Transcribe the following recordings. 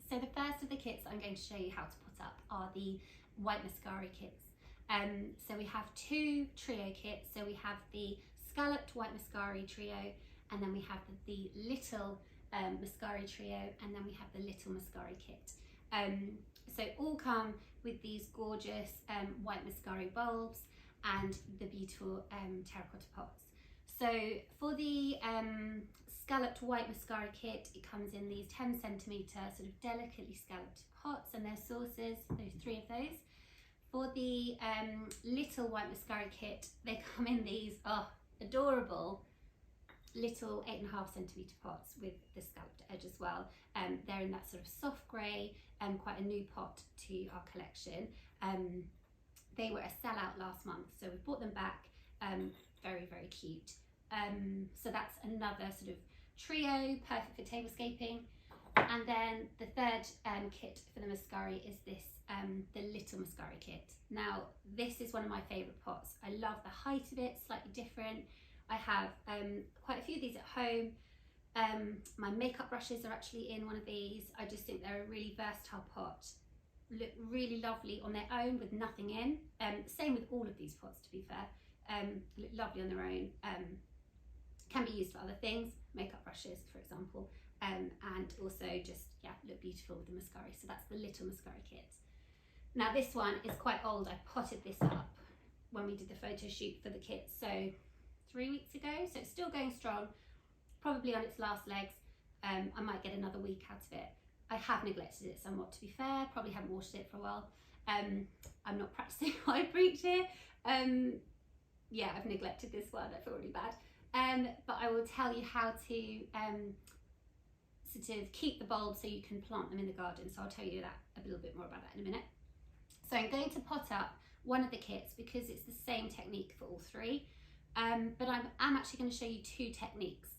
So the first of the kits I'm going to show you how to put up are the white Muscari kits. So we have two trio kits. So we have the scalloped white Muscari trio, and then we have the little Muscari trio, and then we have the little Muscari kit. So all come with these gorgeous white Muscari bulbs and the beautiful terracotta pots. So for the scalloped white Muscari kit, it comes in these 10 centimetre sort of delicately scalloped pots and their saucers, there's 3 of those. For the little white Muscari kit, they come in these adorable little 8.5 centimetre pots with the scalloped edge as well. They're in that sort of soft grey and quite a new pot to our collection. They were a sellout last month, so we brought them back. Very, very cute. So that's another sort of trio, perfect for tablescaping. And then the third kit for the Muscari is this, the little Muscari kit. Now, this is one of my favourite pots. I love the height of it, slightly different. I have quite a few of these at home. My makeup brushes are actually in one of these. I just think they're a really versatile pot. Look really lovely on their own with nothing in. Same with all of these pots, to be fair. Look lovely on their own. Can be used for other things, makeup brushes, for example. And also just, yeah, look beautiful with the Muscari. So that's the little Muscari kit. Now this one is quite old. I potted this up when we did the photo shoot for the kit. So 3 weeks ago, so it's still going strong, probably on its last legs. I might get another week out of it. I have neglected it somewhat, to be fair, probably haven't washed it for a while. I'm not practicing what I preach here. Yeah, I've neglected this one, I feel really bad. But I will tell you how to sort of keep the bulbs so you can plant them in the garden. So I'll tell you that a little bit more about that in a minute. So I'm going to pot up one of the kits because it's the same technique for all 3. But I'm actually going to show you 2 techniques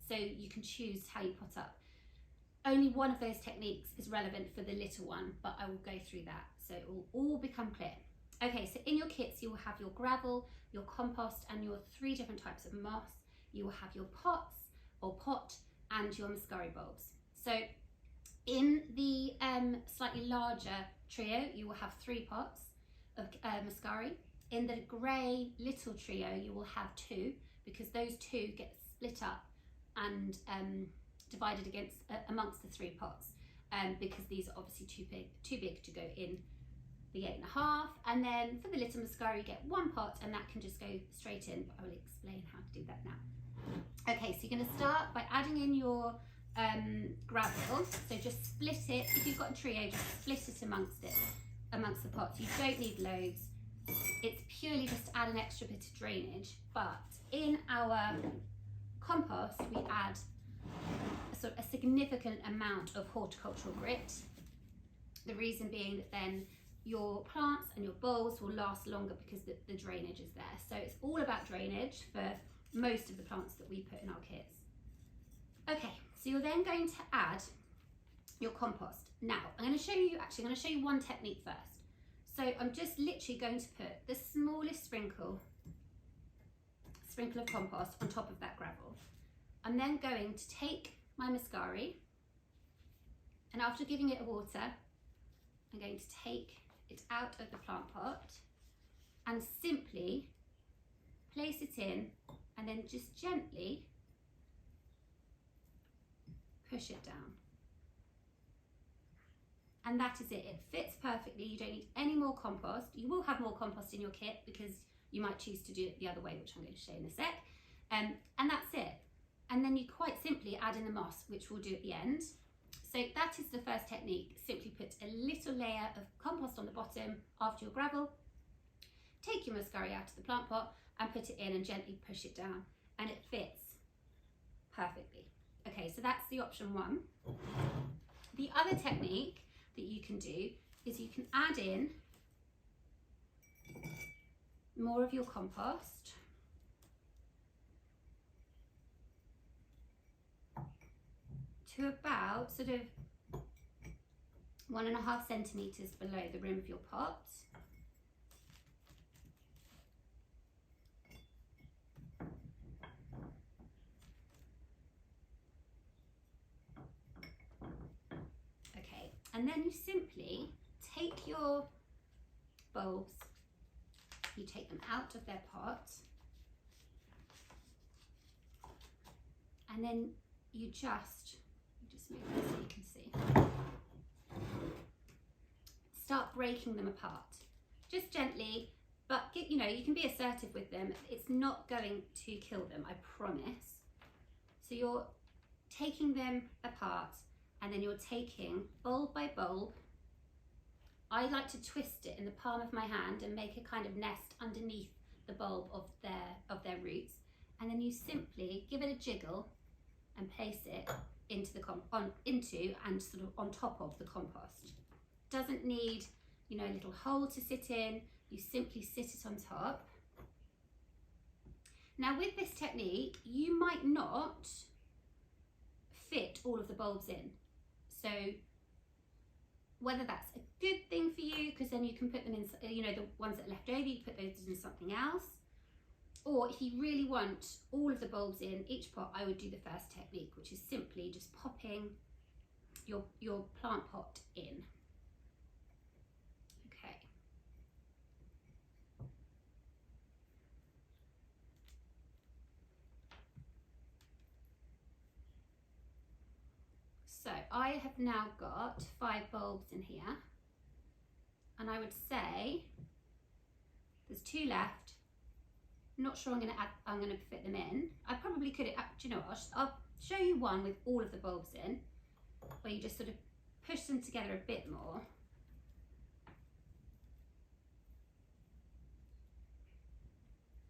so you can choose how you pot up. Only one of those techniques is relevant for the little one, but I will go through that so it will all become clear. Okay, so in your kits you will have your gravel, your compost and your 3 different types of moss. You will have your pots or pot and your Muscari bulbs. So in the slightly larger trio you will have 3 pots of Muscari. In the grey little trio, you will have 2 because those 2 get split up and divided amongst the 3 pots because these are obviously too big to go in the 8.5. And then for the little Muscari, you get 1 pot and that can just go straight in, but I will explain how to do that now. Okay, so you're going to start by adding in your gravel. So just split it. If you've got a trio, just split it amongst the pots. You don't need loads. It's purely just to add an extra bit of drainage, but in our compost we add a significant amount of horticultural grit. The reason being that then your plants and your bulbs will last longer because the drainage is there. So it's all about drainage for most of the plants that we put in our kits. Okay, so you're then going to add your compost. Now I'm going to show you one technique first. So I'm just literally going to put the smallest sprinkle of compost on top of that gravel. I'm then going to take my Muscari and after giving it a water, I'm going to take it out of the plant pot and simply place it in and then just gently push it down. And that is it. It fits perfectly. You don't need any more compost. You will have more compost in your kit because you might choose to do it the other way, which I'm going to show in a sec. And that's it. And then you quite simply add in the moss, which we'll do at the end. So that is the first technique. Simply put a little layer of compost on the bottom after your gravel. Take your Muscari out of the plant pot and put it in and gently push it down. And it fits perfectly. Okay, so that's the option 1. The other technique that you can do is you can add in more of your compost to about sort of 1.5 centimetres below the rim of your pot. Okay, And then you simply take your bulbs, you take them out of their pot, and then you just move this so you can see. Start breaking them apart, just gently, but you know, you can be assertive with them. It's not going to kill them, I promise. So you're taking them apart, and then you're taking bulb by bulb. I like to twist it in the palm of my hand and make a kind of nest underneath the bulb of their roots, and then you simply give it a jiggle and place it into and sort of on top of the compost. Doesn't need, you know, a little hole to sit in. You simply sit it on top. Now with this technique, you might not fit all of the bulbs in. So whether that's a good thing for you, because then you can put them in, you know, the ones that are left over, you put those in something else. Or if you really want all of the bulbs in each pot, I would do the first technique, which is simply just popping your plant pot in. Okay. So I have now got 5 bulbs in here, and I would say there's 2 left. Not sure I'm going to fit them in. I probably could. Do you know what? I'll show you one with all of the bulbs in, where you just sort of push them together a bit more.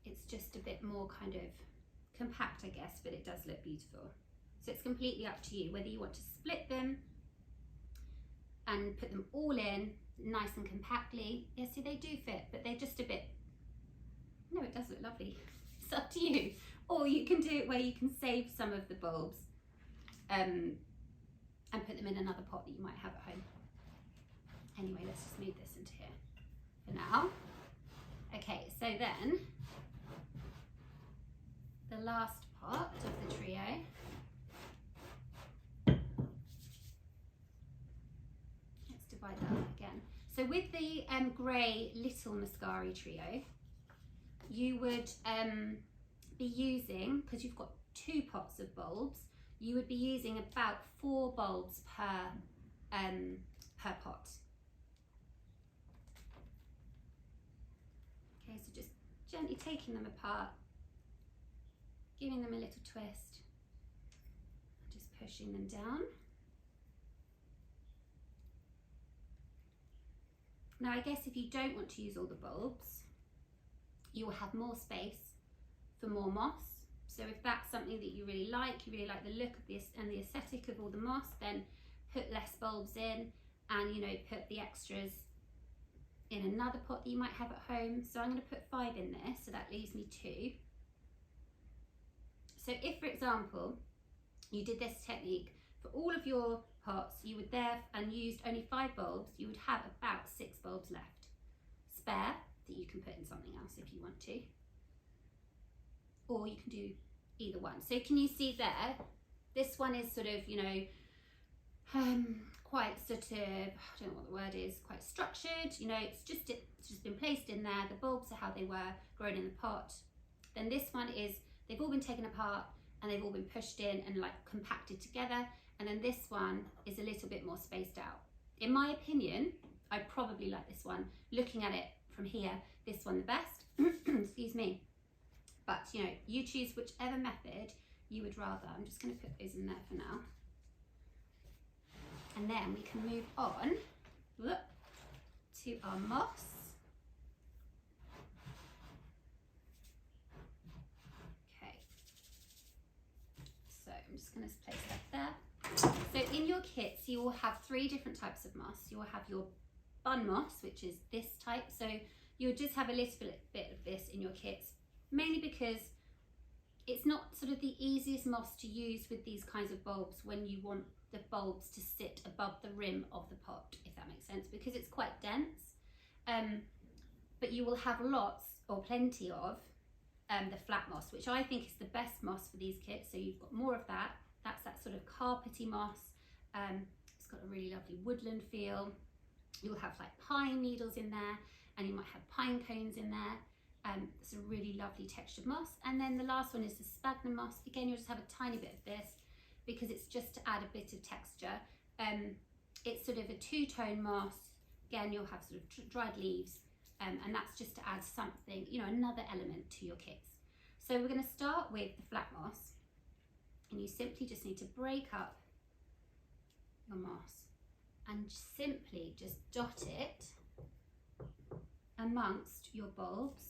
It's just a bit more kind of compact, I guess, but it does look beautiful. So it's completely up to you whether you want to split them and put them all in nice and compactly. Yeah, see, they do fit, but they're just a bit. No, it does look lovely. It's up to you. Or you can do it where you can save some of the bulbs and put them in another pot that you might have at home. Anyway, let's just move this into here for now. Okay, so then the last pot of the trio. Let's divide that up again. So with the grey little Muscari trio, you would be using, because you've got 2 pots of bulbs, you would be using about 4 bulbs per pot. Okay, so just gently taking them apart, giving them a little twist, just pushing them down. Now I guess if you don't want to use all the bulbs, you will have more space for more moss. So if that's something that you really like the look of this and the aesthetic of all the moss, then put less bulbs in, and you know, put the extras in another pot that you might have at home. So I'm going to put 5 in there, so that leaves me 2. So if, for example, you did this technique for all of your pots, you would and used only 5 bulbs, you would have about 6 bulbs left spare that you can put in something else if you want to, or you can do either one. So can you see there, this one is sort of, you know, quite sort of, I don't know what the word is, quite structured, you know, it's just been placed in there. The bulbs are how they were grown in the pot. Then this one is, they've all been taken apart and they've all been pushed in and like compacted together. And then this one is a little bit more spaced out. In my opinion, I probably like this one. Looking at it from here, this one the best, excuse me. But you know, you choose whichever method you would rather. I'm just going to put those in there for now. And then we can move on to our moss. Okay, so I'm just going to place that there. So in your kits, you will have 3 different types of moss. You will have your bun moss, which is this type. So you'll just have a little bit of this in your kits, mainly because it's not sort of the easiest moss to use with these kinds of bulbs when you want the bulbs to sit above the rim of the pot, if that makes sense, because it's quite dense. But you will have lots or plenty of the flat moss, which I think is the best moss for these kits. So you've got more of that. That's that sort of carpety moss. It's got a really lovely woodland feel. You'll have like pine needles in there, and you might have pine cones in there. It's a really lovely textured moss. And then the last one is the sphagnum moss. Again, you'll just have a tiny bit of this because it's just to add a bit of texture. It's sort of a two-tone moss. Again, you'll have sort of dried leaves, and that's just to add something, you know, another element to your kits. So we're going to start with the flat moss, and you simply just need to break up your moss and simply just dot it amongst your bulbs.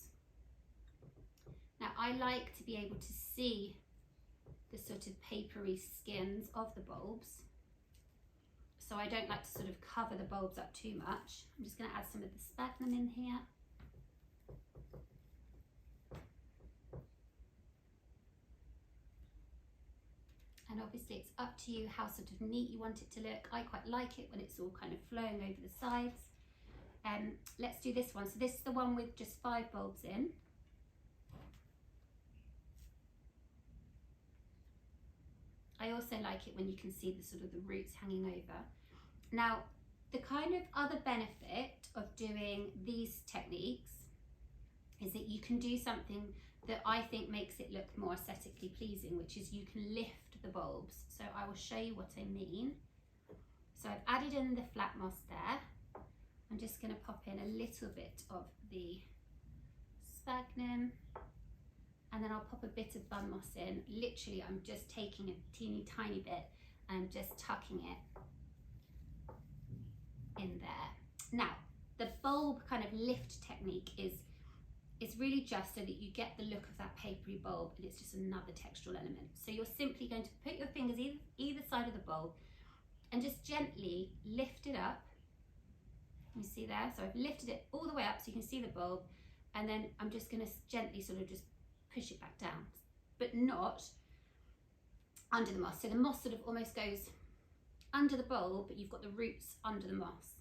Now, I like to be able to see the sort of papery skins of the bulbs, so I don't like to sort of cover the bulbs up too much. I'm just going to add some of the sphagnum in here. And obviously it's up to you how sort of neat you want it to look. I quite like it when it's all kind of flowing over the sides. Let's do this one. So this is the one with just 5 bulbs in. I also like it when you can see the sort of the roots hanging over. Now, the kind of other benefit of doing these techniques is that you can do something that I think makes it look more aesthetically pleasing, which is you can lift the bulbs. So I will show you what I mean. So I've added in the flat moss there. I'm just going to pop in a little bit of the sphagnum, and then I'll pop a bit of bun moss in. Literally, I'm just taking a teeny tiny bit and I'm just tucking it in there. Now, the bulb kind of lift technique is really just so that you get the look of that papery bulb, and it's just another textural element. So you're simply going to put your fingers either side of the bulb and just gently lift it up. You see there? So I've lifted it all the way up so you can see the bulb, and then I'm just going to gently sort of just push it back down, but not under the moss. So the moss sort of almost goes under the bulb, but you've got the roots under the moss.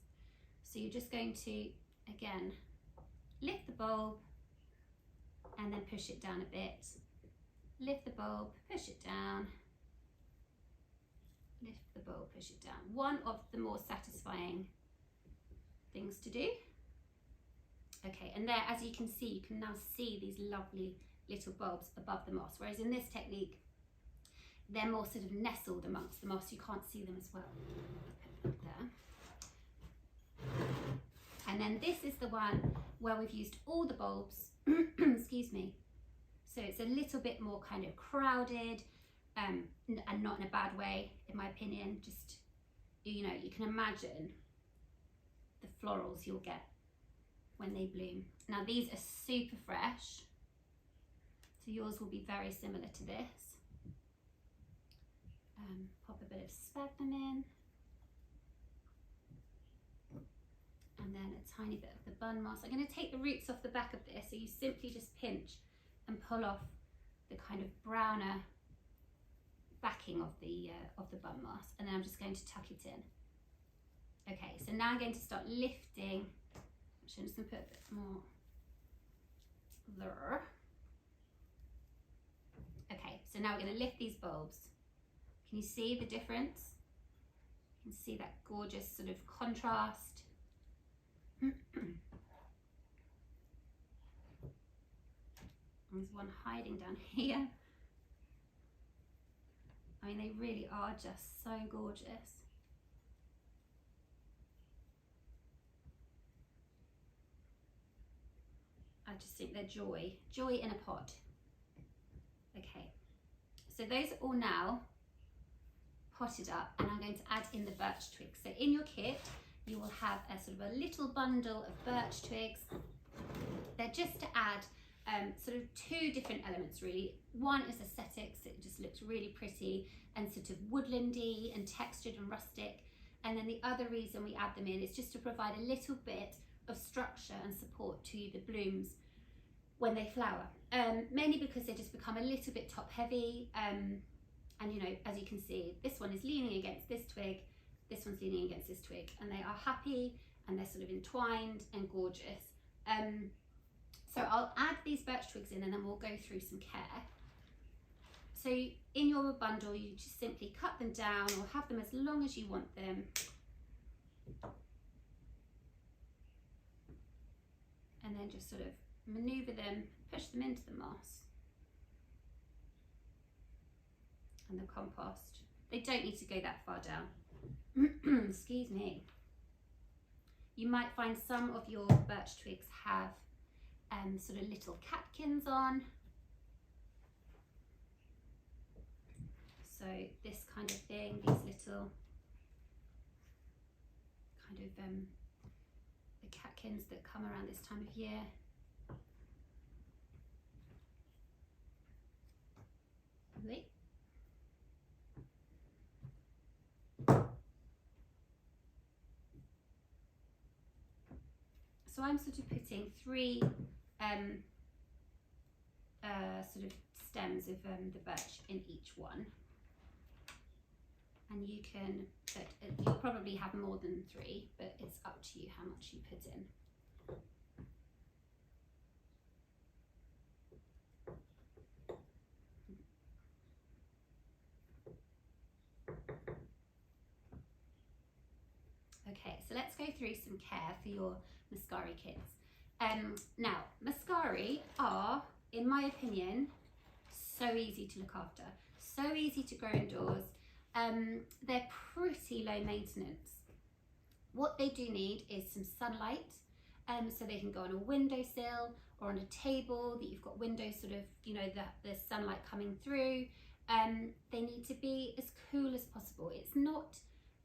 So you're just going to, again, lift the bulb and then push it down a bit. Lift the bulb, push it down. Lift the bulb, push it down. One of the more satisfying things to do. Okay, and there, as you can see, you can now see these lovely little bulbs above the moss, whereas in this technique they're more sort of nestled amongst the moss. You can't see them as well. There. And then this is the one where we've used all the bulbs excuse me, so it's a little bit more kind of crowded, and not in a bad way, in my opinion. Just, you know, you can imagine the florals you'll get when they bloom. Now these are super fresh, so yours will be very similar to this. Pop a bit of sphagnum in, and then a tiny bit of the bun moss. I'm going to take the roots off the back of this, so you simply just pinch and pull off the kind of browner backing of the bun moss, and then I'm just going to tuck it in. Okay, so now I'm going to start lifting. Actually, I'm just going to put a bit more there. Okay, so now we're going to lift these bulbs. Can you see the difference? You can see that gorgeous sort of contrast. There's one hiding down here. I mean, they really are just so gorgeous. I just think they're joy in a pot. Okay, so those are all now potted up, and I'm going to add in the birch twigs. So in your kit, you will have a sort of a little bundle of birch twigs. They're just to add sort of 2 different elements really. One is aesthetics, it just looks really pretty and sort of woodlandy and textured and rustic. And then the other reason we add them in is just to provide a little bit of structure and support to the blooms when they flower. Mainly because they just become a little bit top heavy. And you know, as you can see, this one is leaning against this twig, this one's leaning against this twig, and they are happy and they're sort of entwined and gorgeous. So I'll add these birch twigs in, and then we'll go through some care. So in your bundle, you just simply cut them down or have them as long as you want them. then just sort of maneuver them, push them into the moss and the compost. They don't need to go that far down. Excuse me. You might find some of your birch twigs have sort of little catkins on. So this kind of thing, these little kind of the catkins that come around this time of year. Wait. So I'm sort of putting 3 sort of stems of the birch in each one, and you can you'll probably have more than 3, but it's up to you how much you put in. Okay, so let's go through some care for your Muscari kits. Now, Muscari are, in my opinion, so easy to look after, so easy to grow indoors. They're pretty low maintenance. What they do need is some sunlight, so they can go on a windowsill or on a table that you've got windows sort of, you know, the sunlight coming through. They need to be as cool as possible. It's not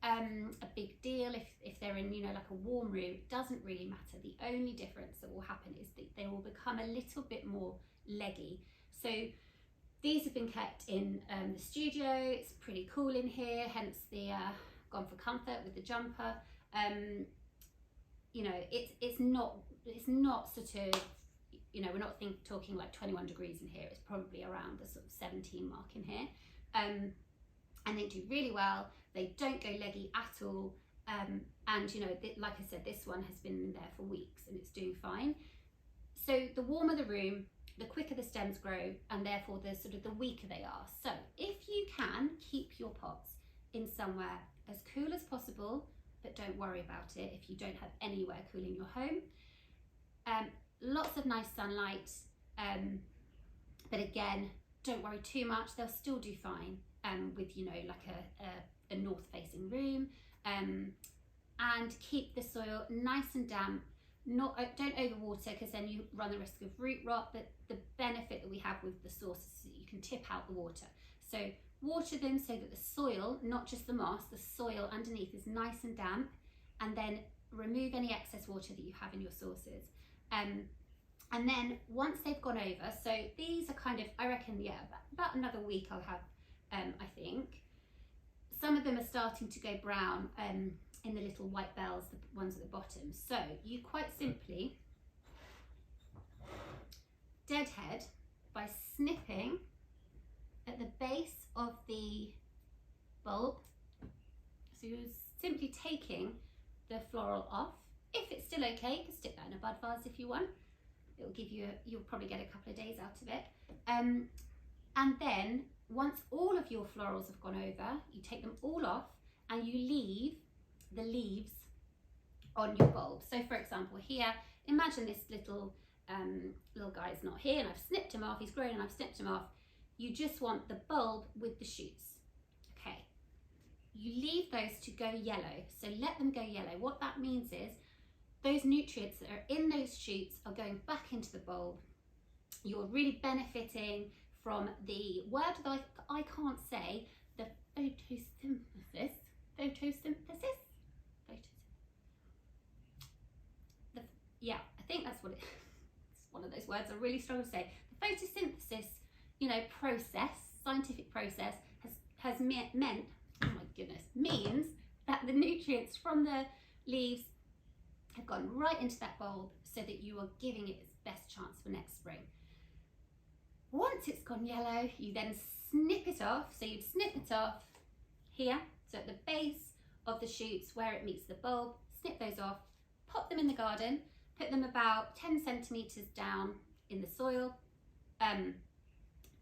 a big deal if they're in, you know, like a warm room. It doesn't really matter. The only difference that will happen is that they will become a little bit more leggy. So these have been kept in the studio. It's pretty cool in here, hence the gone for comfort with the jumper. You know, it's not sort of, you know, we're not talking like 21 degrees in here. It's probably around the sort of 17 mark in here. And they do really well. They don't go leggy at all. And you know, like I said, this one has been there for weeks and it's doing fine. So the warmer the room, the quicker the stems grow, and therefore the weaker they are. So if you can, keep your pots in somewhere as cool as possible, but don't worry about it if you don't have anywhere cool in your home. Lots of nice sunlight, but again, don't worry too much. They'll still do fine with, you know, like a north-facing room, and keep the soil nice and damp. Don't overwater, because then you run the risk of root rot. But the benefit that we have with the source is that you can tip out the water. So water them so that the soil, not just the moss, the soil underneath is nice and damp, and then remove any excess water that you have in your sources. And then once they've gone over, so these are kind of, I reckon, yeah, about another week I'll have, I think. Some of them are starting to go brown in the little white bells, the ones at the bottom. So you quite simply deadhead by snipping at the base of the bulb. So you're simply taking the floral off. If it's still okay, you can stick that in a bud vase if you want. It'll give you, you'll probably get a couple of days out of it. And then once all of your florals have gone over, you take them all off and you leave the leaves on your bulb. So for example, here, imagine this little guy's not here and I've snipped him off, he's grown and I've snipped him off. You just want the bulb with the shoots. Okay, you leave those to go yellow. So let them go yellow. What that means is those nutrients that are in those shoots are going back into the bulb. You're really benefiting from the word that I can't say, the photosynthesis. Yeah, I think that's what it is. It's one of those words I really struggle to say. The photosynthesis, you know, process, scientific process, has meant, oh my goodness, means that the nutrients from the leaves have gone right into that bulb so that you are giving it its best chance for next spring. Once it's gone yellow, you then snip it off. So you'd snip it off here, so at the base of the shoots where it meets the bulb, snip those off, pop them in the garden, put them about 10 centimetres down in the soil,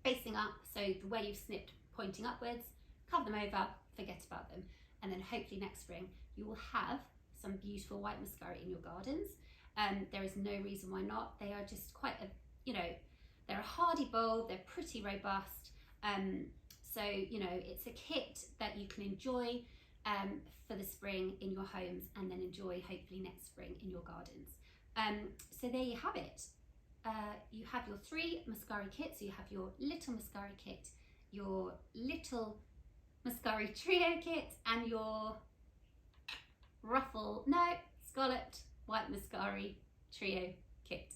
facing up, so the way you've snipped pointing upwards, cover them over, forget about them. And then hopefully next spring you will have some beautiful white Muscari in your gardens. There is no reason why not. They are just quite a, you know, they're a hardy bulb, they're pretty robust. So, you know, it's a kit that you can enjoy for the spring in your homes, and then enjoy hopefully next spring in your gardens. So there you have it. You have your 3 Muscari kits. So you have your little Muscari kit, your little Muscari trio kit, and your scalloped white Muscari trio kit.